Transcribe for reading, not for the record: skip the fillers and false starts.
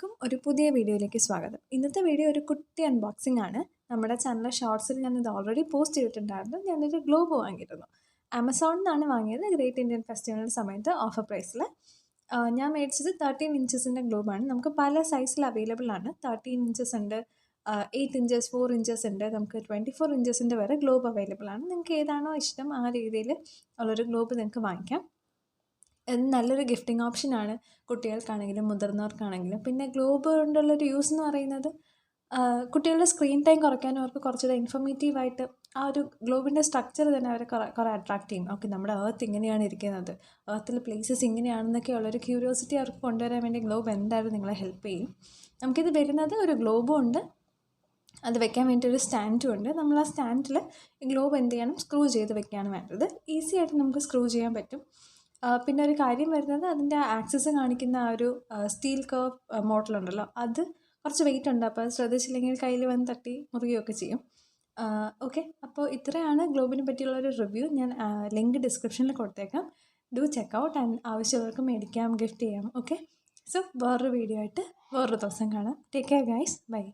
എല്ലാവർക്കും ഒരു പുതിയ വീഡിയോയിലേക്ക് സ്വാഗതം. ഇന്നത്തെ വീഡിയോ ഒരു കുട്ടി അൺബോക്സിംഗ് ആണ്. നമ്മുടെ ചാനലിലെ ഷോർട്സിൽ ഞാനിത് ഓൾറെഡി പോസ്റ്റ് ചെയ്തിട്ടുണ്ടായിരുന്നു. ഞാനൊരു ഗ്ലോബ് വാങ്ങിയിരുന്നു. ആമസോണിൽ നിന്നാണ് വാങ്ങിയത്. ഗ്രേറ്റ് ഇന്ത്യൻ ഫെസ്റ്റിവലിൻ്റെ സമയത്ത് ഓഫർ പ്രൈസിൽ. ഞാൻ മേടിച്ചത് 13 ഇഞ്ചസിൻ്റെ ഗ്ലോബാണ്. നമുക്ക് പല സൈസിൽ അവൈലബിൾ ആണ്. 13 ഇഞ്ചസ് ഉണ്ട്, 8 ഇഞ്ചസ്, 4 ഇഞ്ചസ് ഉണ്ട്. നമുക്ക് 24 ഇഞ്ചസിൻ്റെ വരെ ഗ്ലോബ് അവൈലബിൾ ആണ്. നിങ്ങൾക്ക് ഏതാണോ ഇഷ്ടം ആ രീതിയിൽ ഉള്ളൊരു ഗ്ലോബ് നിങ്ങൾക്ക് വാങ്ങിക്കാം. ഇത് നല്ലൊരു ഗിഫ്റ്റിംഗ് ഓപ്ഷനാണ് കുട്ടികൾക്കാണെങ്കിലും മുതിർന്നവർക്കാണെങ്കിലും. പിന്നെ ഗ്ലോബ് കൊണ്ടുള്ളൊരു യൂസ് എന്ന് പറയുന്നത് കുട്ടികളുടെ സ്ക്രീൻ ടൈം കുറയ്ക്കാനും അവർക്ക് കുറച്ചുകൂടെ ഇൻഫോർമേറ്റീവായിട്ട് ആ ഒരു ഗ്ലോബിൻ്റെ സ്ട്രക്ചർ തന്നെ അവരെ കുറേ അട്രാക്റ്റ് ചെയ്യും. ഓക്കെ, നമ്മുടെ എർത്ത് ഇങ്ങനെയാണ് ഇരിക്കുന്നത്, എർത്തിൽ പ്ലേസസ് ഇങ്ങനെയാണെന്നൊക്കെ ഉള്ളൊരു ക്യൂരിയോസിറ്റി അവർക്ക് കൊണ്ടുവരാൻ വേണ്ടി ഗ്ലോബ് എന്തായാലും നിങ്ങളെ ഹെൽപ്പ് ചെയ്യും. നമുക്കിത് വരുന്നത് ഒരു ഗ്ലോബും ഉണ്ട്, അത് വെക്കാൻ വേണ്ടി ഒരു സ്റ്റാൻഡും ഉണ്ട്. നമ്മൾ ആ സ്റ്റാൻഡിൽ ഈ ഗ്ലോബ് എന്ത് ചെയ്യണം, സ്ക്രൂ ചെയ്ത് വെക്കുകയാണ് വേണ്ടത്. ഈസി ആയിട്ട് നമുക്ക് സ്ക്രൂ ചെയ്യാൻ പറ്റും. പിന്നെ ഒരു കാര്യം വരുന്നത് അതിൻ്റെ ആക്സസ് കാണിക്കുന്ന ആ ഒരു സ്റ്റീൽ കർവ് മോഡലുണ്ടല്ലോ, അത് കുറച്ച് വെയിറ്റ് ഉണ്ട്. അപ്പോൾ അത് ശ്രദ്ധിച്ചില്ലെങ്കിൽ കയ്യിൽ വന്ന് തട്ടി മുറിയുകയൊക്കെ ചെയ്യും. ഓക്കെ, അപ്പോൾ ഇത്രയാണ് ഗ്ലോബിനെ പറ്റിയുള്ളൊരു റിവ്യൂ. ഞാൻ ലിങ്ക് ഡിസ്ക്രിപ്ഷനിൽ കൊടുത്തേക്കാം. ഡു ചെക്ക് ഔട്ട് ആൻഡ് ആവശ്യമുള്ളവർക്ക് മേടിക്കാം, ഗിഫ്റ്റ് ചെയ്യാം. ഓക്കെ, സോ വേറൊരു വീഡിയോ ആയിട്ട് വേറൊരു ദിവസം കാണാം. Take care guys, by.